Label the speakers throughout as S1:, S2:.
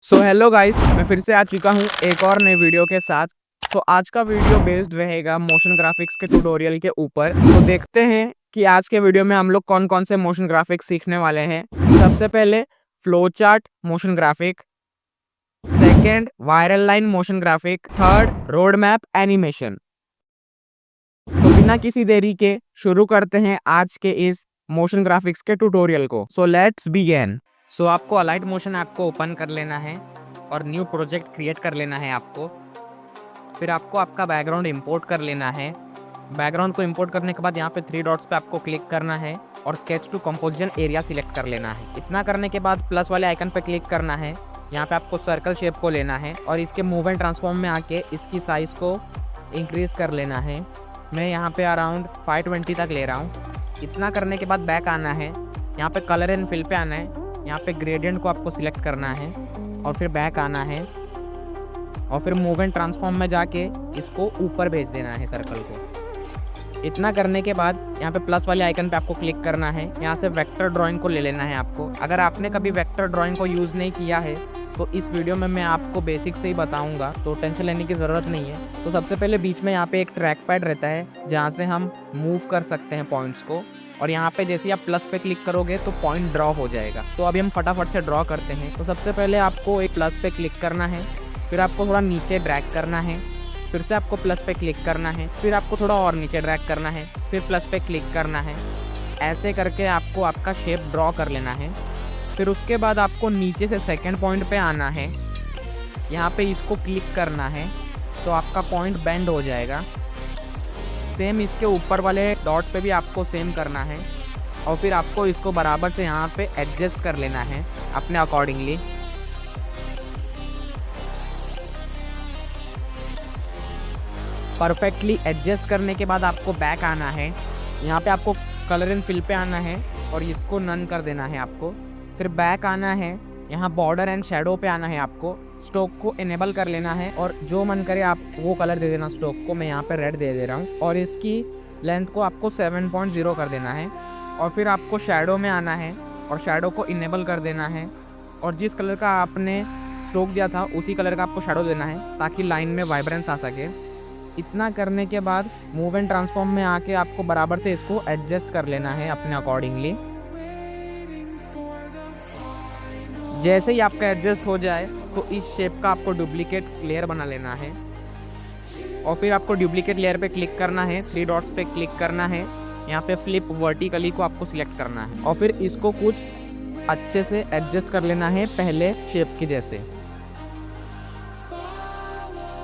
S1: So hello guys, मैं फिर से आ चुका हूँ एक और नई वीडियो के साथ। आज का वीडियो बेस्ड रहेगा मोशन ग्राफिक्स के ट्यूटोरियल के ऊपर। तो देखते हैं कि आज के वीडियो में हम लोग कौन कौन से मोशन ग्राफिक्स सीखने वाले हैं। सबसे पहले flow chart motion graphic, second viral line motion graphic, third road map animation. तो बिना किसी देरी के शुरू करते हैं आज के इस मोशन ग्राफिक्स के ट्यूटोरियल को। So let's begin. आपको अलाइट मोशन ऐप को ओपन कर लेना है और न्यू प्रोजेक्ट क्रिएट कर लेना है आपको। फिर आपको आपका बैकग्राउंड इंपोर्ट कर लेना है। बैकग्राउंड को इंपोर्ट करने के बाद यहाँ पे 3 डॉट्स पे आपको क्लिक करना है और sketch to composition area select कर लेना है। इतना करने के बाद प्लस वाले आइकन पे क्लिक करना है। यहाँ पे आपको सर्कल शेप को लेना है और इसके मूव एंड ट्रांसफॉर्म में आके इसकी साइज को इंक्रीज कर लेना है। मैं यहाँ पे अराउंड 520 तक ले रहा हूँ। इतना करने के बाद बैक आना है। यहाँ पे कलर एंड फिल पे आना है। यहाँ पे ग्रेडियंट को आपको सिलेक्ट करना है और फिर बैक आना है और फिर मूव एंड ट्रांसफॉर्म में जाके इसको ऊपर भेज देना है सर्कल को। इतना करने के बाद यहाँ पे प्लस वाले आइकन पे आपको क्लिक करना है। यहाँ से वेक्टर ड्राइंग को ले लेना है आपको। अगर आपने कभी वेक्टर ड्राइंग को यूज़ नहीं किया है तो इस वीडियो में मैं आपको बेसिक से ही बताऊंगा, तो टेंशन लेने की ज़रूरत नहीं है। तो सबसे पहले बीच में यहाँ पे एक ट्रैक पैड रहता है जहाँ से हम मूव कर सकते हैं पॉइंट्स को, और यहाँ पे जैसे आप प्लस पे क्लिक करोगे तो पॉइंट ड्रॉ हो जाएगा। तो अभी हम फटाफट से ड्रॉ करते हैं। तो सबसे पहले आपको एक प्लस पे क्लिक करना है, फिर आपको थोड़ा नीचे ड्रैग करना है, फिर से आपको प्लस पे क्लिक करना है, फिर आपको थोड़ा और नीचे ड्रैग करना है, फिर प्लस पे क्लिक करना है। ऐसे करके आपको आपका शेप ड्रॉ कर लेना है। फिर उसके बाद आपको नीचे से सेकेंड पॉइंट पे आना है। यहाँ पे इसको क्लिक करना है तो आपका पॉइंट बेंड हो जाएगा। सेम इसके ऊपर वाले डॉट पे भी आपको सेम करना है और फिर आपको इसको बराबर से यहाँ पे एडजस्ट कर लेना है अपने अकॉर्डिंगली। परफेक्टली एडजस्ट करने के बाद आपको बैक आना है। यहाँ पे आपको कलर एंड फिल पे आना है और इसको नन कर देना है आपको। फिर बैक आना है, यहाँ बॉर्डर एंड शेडो पे आना है आपको। स्ट्रोक को इनेबल कर लेना है और जो मन करे आप वो कलर दे देना स्ट्रोक को। मैं यहाँ पे रेड दे दे रहा हूँ और इसकी लेंथ को आपको 7.0 कर देना है। और फिर आपको शेडो में आना है और शेडो को इनेबल कर देना है और जिस कलर का आपने स्ट्रोक दिया था उसी कलर का आपको शेडो देना है ताकि लाइन में वाइब्रेंस आ सके। इतना करने के बाद मूव एंड ट्रांसफॉर्म में आके आपको बराबर से इसको एडजस्ट कर लेना है अपने अकॉर्डिंगली। जैसे ही आपका एडजस्ट हो जाए तो इस शेप का आपको डुप्लीकेट लेयर बना लेना है और फिर आपको डुप्लीकेट लेयर पे क्लिक करना है, 3 डॉट्स पे क्लिक करना है। यहाँ पे फ्लिप वर्टिकली को आपको सिलेक्ट करना है और फिर इसको कुछ अच्छे से एडजस्ट कर लेना है पहले शेप के जैसे।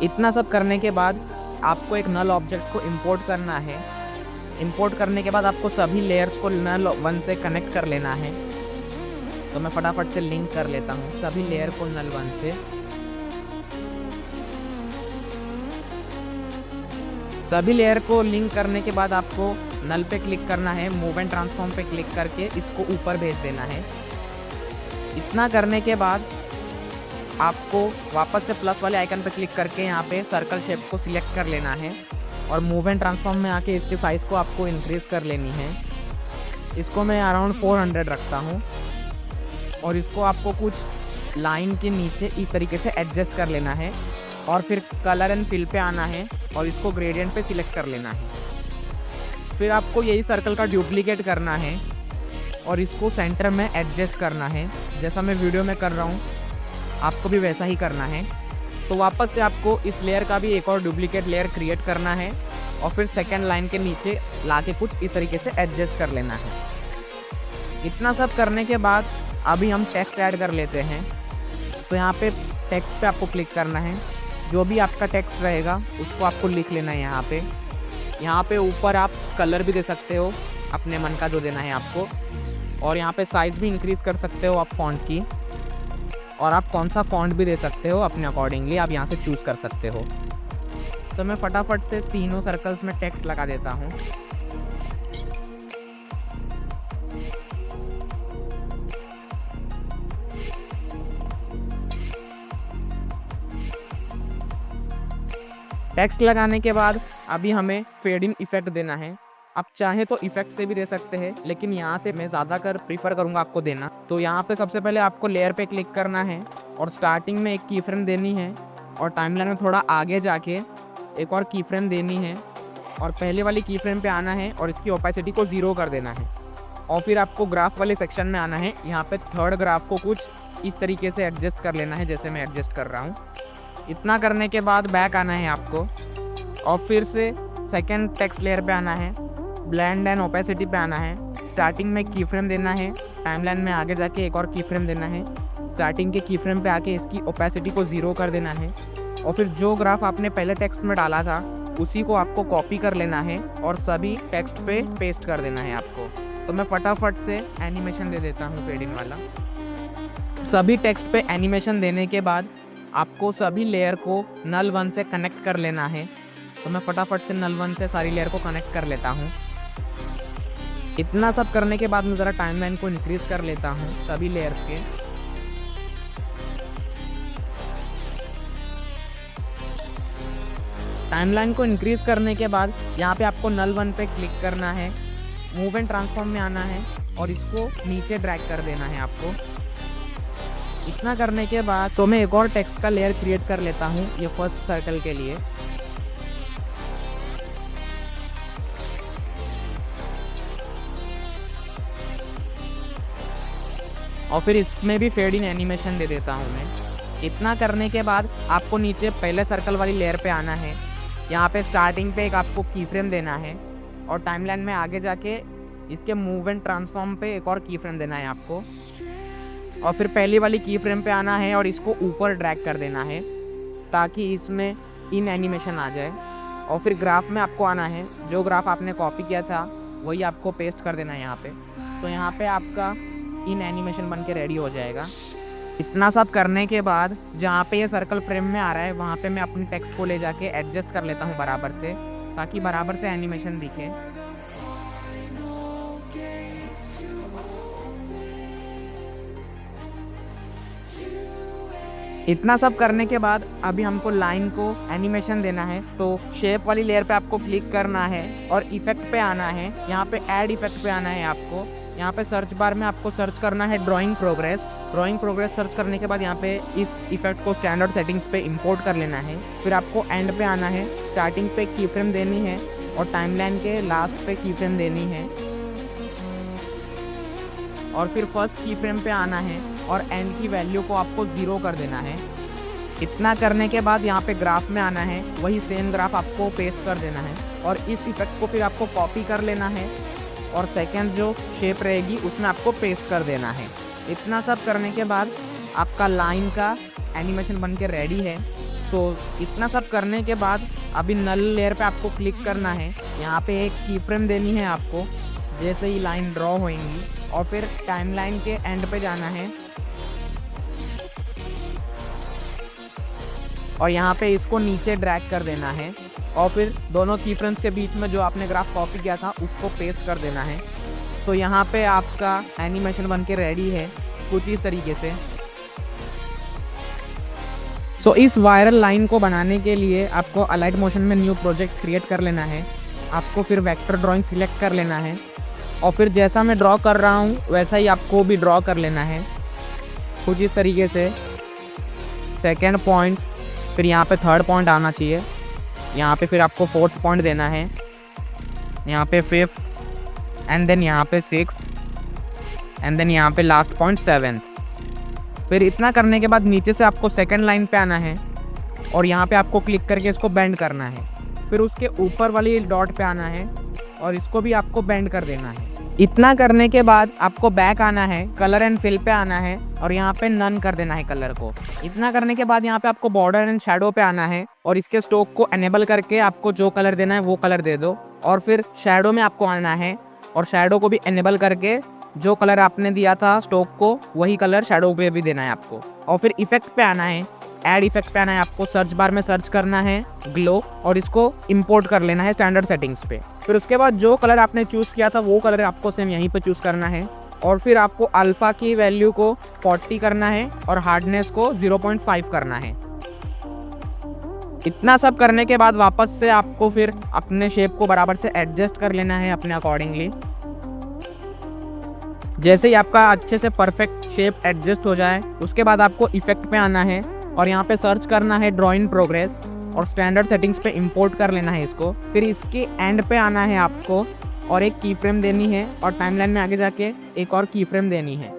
S1: इतना सब करने के बाद आपको एक नल ऑब्जेक्ट को इंपोर्ट करना है। इंपोर्ट करने के बाद आपको सभी लेयर्स को नल 1 से कनेक्ट कर लेना है। तो मैं फटाफट से लिंक कर लेता हूँ सभी लेयर को नल 1 से। सभी लेयर को लिंक करने के बाद आपको नल पे क्लिक करना है, मूव एंड ट्रांसफॉर्म पे क्लिक करके इसको ऊपर भेज देना है। इतना करने के बाद आपको वापस से प्लस वाले आइकन पे क्लिक करके यहाँ पे सर्कल शेप को सिलेक्ट कर लेना है और मूव एंड ट्रांसफॉर्म में आके इसके साइज़ को आपको इंक्रीज़ कर लेनी है। इसको मैं अराउंड 400 रखता हूँ और इसको आपको कुछ लाइन के नीचे इस तरीके से एडजस्ट कर लेना है और फिर कलर एंड फिल पे आना है और इसको ग्रेडियंट पे सिलेक्ट कर लेना है। फिर आपको यही सर्कल का डुप्लीकेट करना है और इसको सेंटर में एडजस्ट करना है। जैसा मैं वीडियो में कर रहा हूँ आपको भी वैसा ही करना है। तो वापस से आपको इस लेयर का भी एक और डुप्लीकेट लेयर क्रिएट करना है और फिर सेकेंड लाइन के नीचे लाके कुछ इस तरीके से एडजस्ट कर लेना है। इतना सब करने के बाद अभी हम टेक्स्ट ऐड कर लेते हैं। तो यहाँ पे टेक्स्ट पे आपको क्लिक करना है। जो भी आपका टेक्स्ट रहेगा उसको आपको लिख लेना है यहाँ पे। यहाँ पे ऊपर आप कलर भी दे सकते हो अपने मन का जो देना है आपको, और यहाँ पे साइज़ भी इंक्रीज़ कर सकते हो आप फ़ॉन्ट की, और आप कौन सा फ़ॉन्ट भी दे सकते हो अपने अकॉर्डिंगली आप यहाँ से चूज़ कर सकते हो। तो मैं फटाफट से तीनों सर्कल्स में टेक्स्ट लगा देता हूँ। टेक्स्ट लगाने के बाद अभी हमें फेड इन इफेक्ट देना है। आप चाहे तो इफेक्ट से भी दे सकते हैं, लेकिन यहाँ से मैं ज़्यादा कर प्रीफर करूँगा आपको देना। तो यहाँ पे सबसे पहले आपको लेयर पे क्लिक करना है और स्टार्टिंग में एक की फ्रेम देनी है और टाइमलाइन में थोड़ा आगे जाके एक और की फ्रेम देनी है और पहले वाली की फ्रेम पे आना है और इसकी ओपेसिटी को 0 कर देना है। और फिर आपको ग्राफ वाले सेक्शन में आना है। यहाँ पे थर्ड ग्राफ को कुछ इस तरीके से एडजस्ट कर लेना है जैसे मैं एडजस्ट कर रहा हूँ। इतना करने के बाद बैक आना है आपको और फिर से सेकेंड टेक्स्ट लेयर पे आना है, ब्लेंड एंड ओपेसिटी पे आना है, स्टार्टिंग में की फ्रेम देना है, टाइमलाइन में आगे जाके एक और की फ्रेम देना है, स्टार्टिंग के की फ्रेम पे आके इसकी ओपेसिटी को 0 कर देना है और फिर जो ग्राफ आपने पहले टेक्स्ट में डाला था उसी को आपको कॉपी कर लेना है और सभी टेक्स्ट पे पेस्ट कर देना है आपको। तो मैं फटाफट से एनिमेशन दे देता हूँ फेड इन वाला। सभी टेक्स्ट पे एनिमेशन देने के बाद आपको सभी लेयर को नल 1 से कनेक्ट कर लेना है। तो मैं फटाफट से नल 1 से सारी लेयर को कनेक्ट कर लेता हूँ। इतना सब करने के बाद मैं ज़रा टाइमलाइन को इंक्रीज़ कर लेता हूँ सभी लेयर्स के। टाइमलाइन को इंक्रीज़ करने के बाद यहाँ पे आपको नल 1 पे क्लिक करना है, मूव एंड ट्रांसफॉर्म में आना है और इसको नीचे ड्रैग कर देना है आपको। इतना करने के बाद तो मैं एक और टेक्स्ट का लेयर क्रिएट कर लेता हूँ ये फर्स्ट सर्कल के लिए। और फिर इसमें भी फेड इन एनिमेशन दे देता हूँ मैं। इतना करने के बाद आपको नीचे पहले सर्कल वाली लेयर पे आना है। यहाँ पे स्टार्टिंग पे एक आपको की फ्रेम देना है और टाइमलाइन में आगे जाके इसके मूव एंड ट्रांसफॉर्म पे एक और की फ्रेम देना है आपको और फिर पहली वाली की फ्रेम पे आना है और इसको ऊपर ड्रैग कर देना है ताकि इसमें इन एनिमेशन आ जाए। और फिर ग्राफ में आपको आना है, जो ग्राफ आपने कॉपी किया था वही आपको पेस्ट कर देना है यहाँ पे। तो यहाँ पे आपका इन एनिमेशन बन के रेडी हो जाएगा। इतना सब करने के बाद जहाँ पे ये सर्कल फ्रेम में आ रहा है वहाँ पे मैं अपने टेक्स्ट को ले जाके एडजस्ट कर लेता हूँ बराबर से, ताकि बराबर से एनिमेशन दिखे। इतना सब करने के बाद अभी हमको लाइन को एनिमेशन देना है। तो शेप वाली लेयर पे आपको क्लिक करना है और इफेक्ट पे आना है। यहाँ पे ऐड इफेक्ट पे आना है आपको। यहाँ पे सर्च बार में आपको सर्च करना है drawing progress. Drawing progress search करने के बाद यहाँ पे इस इफेक्ट को स्टैंडर्ड सेटिंग्स पे इंपोर्ट कर लेना है। फिर आपको एंड पे आना है, स्टार्टिंग पे की फ्रेम देनी है और टाइमलाइन के लास्ट पे की फ्रेम देनी है और फिर फर्स्ट की फ्रेम पे आना है और एंड की वैल्यू को आपको 0 कर देना है। इतना करने के बाद यहाँ पे ग्राफ में आना है, वही सेम ग्राफ आपको पेस्ट कर देना है और इस इफेक्ट को फिर आपको कॉपी कर लेना है और सेकंड जो शेप रहेगी उसमें आपको पेस्ट कर देना है। इतना सब करने के बाद आपका लाइन का एनिमेशन बन के रेडी है। सो इतना सब करने के बाद अभी नल लेयर पे आपको क्लिक करना है। यहाँ पे एक की फ्रेम देनी है आपको जैसे ही लाइन ड्रॉ होएंगी और फिर टाइमलाइन के एंड पे जाना है और यहाँ पे इसको नीचे ड्रैग कर देना है और फिर दोनों की फ्रेम्स के बीच में जो आपने ग्राफ कॉपी किया था उसको पेस्ट कर देना है। सो यहाँ पे आपका एनिमेशन बन के रेडी है कुछ इस तरीके से। सो इस वायरल लाइन को बनाने के लिए आपको अलाइट मोशन में न्यू प्रोजेक्ट क्रिएट कर लेना है। आपको फिर वेक्टर ड्राइंग सिलेक्ट कर लेना है और फिर जैसा मैं ड्रॉ कर रहा हूँ वैसा ही आपको भी ड्रॉ कर लेना है कुछ इस तरीके से। सेकेंड पॉइंट, फिर यहाँ पे थर्ड पॉइंट आना चाहिए, यहाँ पे फिर आपको फोर्थ पॉइंट देना है, यहाँ पे फिफ्थ एंड देन यहाँ पे सिक्स्थ एंड देन यहाँ पे लास्ट पॉइंट सेवेंथ। फिर इतना करने के बाद नीचे से आपको सेकंड लाइन पे आना है और यहाँ पे आपको क्लिक करके इसको बेंड करना है। फिर उसके ऊपर वाली डॉट पे आना है और इसको भी आपको बेंड कर देना है। इतना करने के बाद आपको बैक आना है, कलर एंड फिल पे आना है और यहाँ पे नन कर देना है कलर को। इतना करने के बाद यहाँ पे आपको बॉर्डर एंड शैडो पे आना है और इसके स्ट्रोक को एनेबल करके आपको जो कलर देना है वो कलर दे दो। और फिर शैडो में आपको आना है और शैडो को भी एनेबल करके जो कलर आपने दिया था स्ट्रोक को वही कलर शैडो पे भी देना है आपको। और फिर इफेक्ट पे आना है, ऐड इफेक्ट पे आना है, आपको सर्च बार में सर्च करना है ग्लो और इसको इंपोर्ट कर लेना है स्टैंडर्ड सेटिंग्स पे। फिर उसके बाद जो कलर आपने चूज़ किया था वो कलर आपको सेम यहीं पे चूज़ करना है और फिर आपको अल्फ़ा की वैल्यू को 40 करना है और हार्डनेस को 0.5 करना है। इतना सब करने के बाद वापस से आपको फिर अपने शेप को बराबर से एडजस्ट कर लेना है अपने अकॉर्डिंगली। जैसे ही आपका अच्छे से परफेक्ट शेप एडजस्ट हो जाए उसके बाद आपको इफेक्ट पे आना है और यहाँ पे सर्च करना है ड्रॉ इन प्रोग्रेस और स्टैंडर्ड सेटिंग्स पे इंपोर्ट कर लेना है इसको। फिर इसके एंड पे आना है आपको और एक की फ्रेम देनी है और टाइमलाइन में आगे जाके एक और की फ्रेम देनी है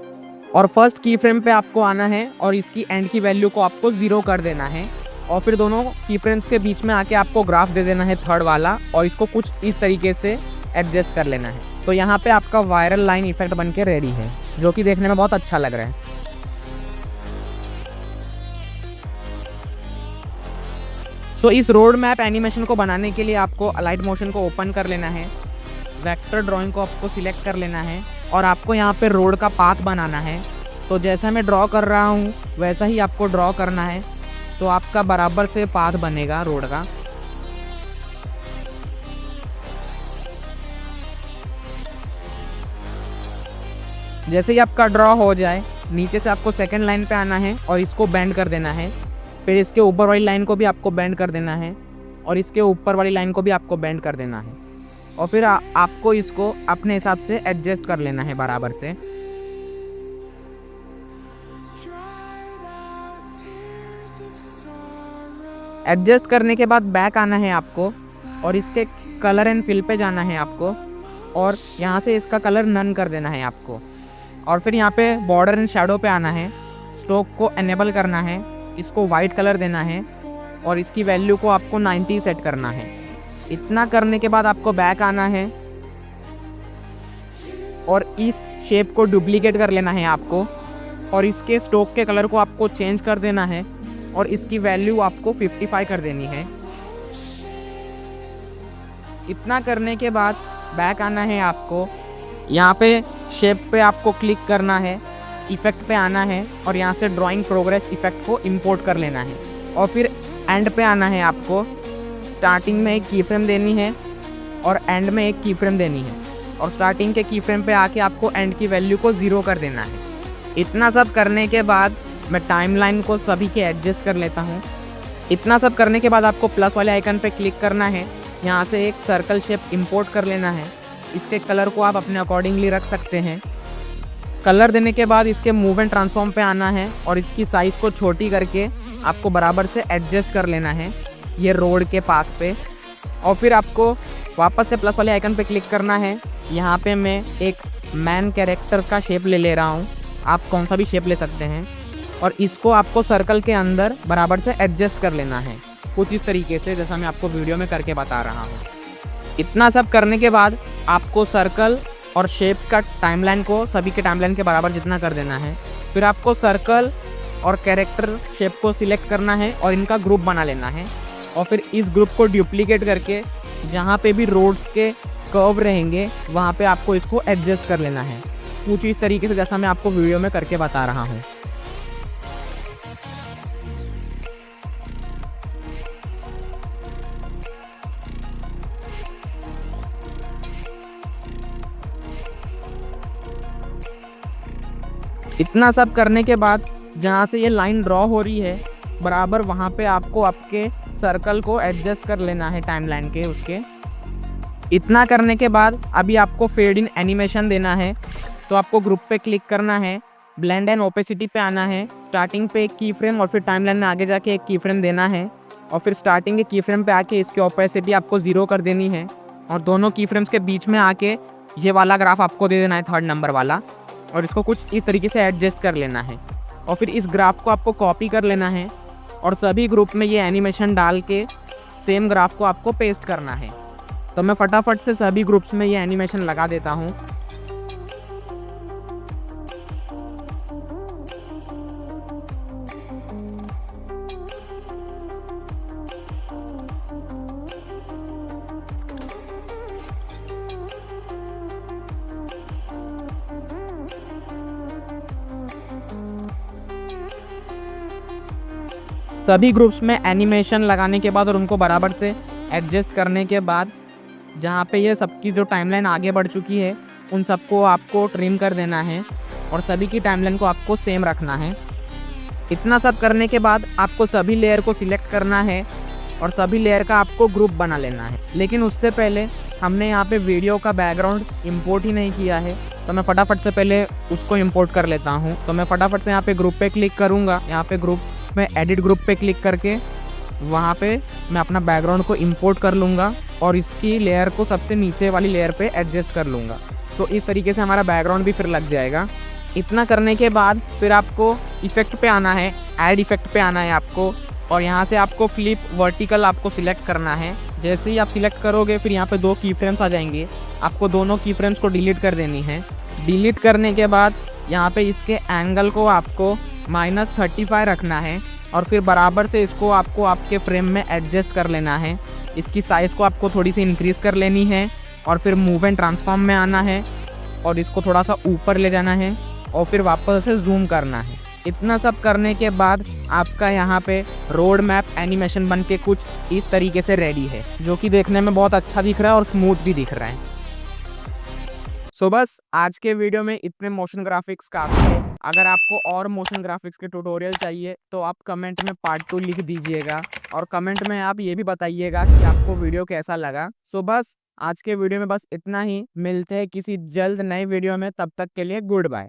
S1: और फर्स्ट की फ्रेम पे आपको आना है और इसकी एंड की वैल्यू को आपको 0 कर देना है और फिर दोनों की फ्रेम्स के बीच में आके आपको ग्राफ दे देना है थर्ड वाला और इसको कुछ इस तरीके से एडजस्ट कर लेना है। तो यहाँ पे आपका वायरल लाइन इफेक्ट बन के रेडी है जो कि देखने में बहुत अच्छा लग रहा है। सो इस रोड मैप एनिमेशन को बनाने के लिए आपको अलाइट मोशन को ओपन कर लेना है, वेक्टर ड्राइंग को आपको सिलेक्ट कर लेना है और आपको यहाँ पे रोड का पाथ बनाना है। तो जैसा मैं ड्रॉ कर रहा हूँ वैसा ही आपको ड्रॉ करना है तो आपका बराबर से पाथ बनेगा रोड का। जैसे ही आपका ड्रॉ हो जाए नीचे से आपको सेकंड लाइन पे आना है और इसको बेंड कर देना है। फिर इसके ऊपर वाली लाइन को भी आपको बेंड कर देना है और इसके ऊपर वाली लाइन को भी आपको बेंड कर देना है और फिर आपको इसको अपने हिसाब से एडजस्ट कर लेना है बराबर से। एडजस्ट करने के बाद बैक आना है आपको और इसके कलर एंड फिल पे जाना है आपको और यहाँ से इसका कलर नन कर देना है आपको और फिर यहाँ पे बॉर्डर एंड शैडो पे आना है, स्ट्रोक को एनेबल करना है, इसको वाइट कलर देना है और इसकी वैल्यू को आपको 90 सेट करना है। इतना करने के बाद आपको बैक आना है और इस शेप को डुप्लीकेट कर लेना है आपको और इसके स्ट्रोक के कलर को आपको चेंज कर देना है और इसकी वैल्यू आपको 55 कर देनी है। इतना करने के बाद बैक आना है आपको, यहाँ पे शेप पे आपको क्लिक करना है, इफेक्ट पे आना है और यहाँ से ड्राइंग प्रोग्रेस इफेक्ट को इंपोर्ट कर लेना है और फिर एंड पे आना है आपको। स्टार्टिंग में एक की फ्रेम देनी है और एंड में एक की फ्रेम देनी है और स्टार्टिंग के की फ्रेम पे आके आपको एंड की वैल्यू को 0 कर देना है। इतना सब करने के बाद मैं टाइमलाइन को सभी के एडजस्ट कर लेता हूँ। इतना सब करने के बाद आपको प्लस वाले आइकन पे क्लिक करना है, यहाँ से एक सर्कल शेप इंपोर्ट कर लेना है। इसके कलर को आप अपने अकॉर्डिंगली रख सकते हैं। कलर देने के बाद इसके मूव एंड ट्रांसफॉर्म पे आना है और इसकी साइज़ को छोटी करके आपको बराबर से एडजस्ट कर लेना है ये रोड के पाथ पे और फिर आपको वापस से प्लस वाले आइकन पे क्लिक करना है। यहाँ पे मैं एक मैन कैरेक्टर का शेप ले रहा हूँ, आप कौन सा भी शेप ले सकते हैं और इसको आपको सर्कल के अंदर बराबर से एडजस्ट कर लेना है कुछ इस तरीके से जैसा मैं आपको वीडियो में करके बता रहा हूँ। इतना सब करने के बाद आपको सर्कल और शेप का टाइमलाइन को सभी के टाइमलाइन के बराबर जितना कर देना है। फिर आपको सर्कल और कैरेक्टर शेप को सिलेक्ट करना है और इनका ग्रुप बना लेना है और फिर इस ग्रुप को डुप्लीकेट करके जहाँ पे भी रोड्स के कर्व रहेंगे वहाँ पे आपको इसको एडजस्ट कर लेना है कुछ इस तरीके से जैसा मैं आपको वीडियो में करके बता रहा हूँ। इतना सब करने के बाद जहाँ से ये लाइन ड्रॉ हो रही है बराबर वहाँ पे आपको आपके सर्कल को एडजस्ट कर लेना है टाइमलाइन के उसके। इतना करने के बाद अभी आपको फेड इन एनिमेशन देना है तो आपको ग्रुप पे क्लिक करना है, ब्लेंड एंड ओपेसिटी पे आना है, स्टार्टिंग पे एक की फ्रेम और फिर टाइमलाइन में आगे जाके एक की फ्रेम देना है और फिर स्टार्टिंग के की फ्रेम पे आके इसकी ओपेसिटी आपको 0 कर देनी है और दोनों की फ्रेम्स के बीच में आके ये वाला ग्राफ आपको दे देना है थर्ड नंबर वाला और इसको कुछ इस तरीके से एडजस्ट कर लेना है और फिर इस ग्राफ को आपको कॉपी कर लेना है और सभी ग्रुप में ये एनिमेशन डाल के सेम ग्राफ को आपको पेस्ट करना है। तो मैं फटाफट से सभी ग्रुप्स में ये एनिमेशन लगा देता हूँ। सभी ग्रुप्स में एनिमेशन लगाने के बाद और उनको बराबर से एडजस्ट करने के बाद जहाँ पे ये सबकी जो टाइमलाइन आगे बढ़ चुकी है उन सबको आपको ट्रिम कर देना है और सभी की टाइमलाइन को आपको सेम रखना है। इतना सब करने के बाद आपको सभी लेयर को सिलेक्ट करना है और सभी लेयर का आपको ग्रुप बना लेना है। लेकिन उससे पहले हमने यहाँ पे वीडियो का बैकग्राउंड इंपोर्ट ही नहीं किया है, तो मैं फटाफट से पहले उसको इंपोर्ट कर लेता हूँ। तो मैं फटाफट से यहाँ पे ग्रुप पे क्लिक करूँगा। यहाँ पे ग्रुप में एडिट ग्रुप पे क्लिक करके वहाँ पे मैं अपना बैकग्राउंड को इंपोर्ट कर लूँगा और इसकी लेयर को सबसे नीचे वाली लेयर पे एडजस्ट कर लूँगा। तो इस तरीके से हमारा बैकग्राउंड भी फिर लग जाएगा। इतना करने के बाद फिर आपको इफेक्ट पे आना है, ऐड इफेक्ट पे आना है आपको, और यहाँ से आपको फ्लिप वर्टिकल आपको सिलेक्ट करना है। जैसे ही आप सिलेक्ट करोगे फिर यहाँ पे 2 की फ्रेम्स आ जाएंगे, आपको दोनों की फ्रेम्स को डिलीट कर देनी है। डिलीट करने के बाद यहाँ पे इसके एंगल को आपको -35 रखना है और फिर बराबर से इसको आपको आपके फ्रेम में एडजस्ट कर लेना है। इसकी साइज़ को आपको थोड़ी सी इंक्रीज़ कर लेनी है और फिर मूव एंड ट्रांसफॉर्म में आना है और इसको थोड़ा सा ऊपर ले जाना है और फिर वापस से जूम करना है। इतना सब करने के बाद आपका यहाँ पे रोड मैप एनिमेशन बन के कुछ इस तरीके से रेडी है, जो कि देखने में बहुत अच्छा दिख रहा है और स्मूथ भी दिख रहा है। सो बस आज के वीडियो में इतने मोशन ग्राफिक्स काफ़ी है। अगर आपको और मोशन ग्राफिक्स के ट्यूटोरियल चाहिए तो आप कमेंट में पार्ट 2 लिख दीजिएगा और कमेंट में आप ये भी बताइएगा कि आपको वीडियो कैसा लगा। सो बस आज के वीडियो में बस इतना ही। मिलते हैं किसी जल्द नए वीडियो में, तब तक के लिए गुड बाय।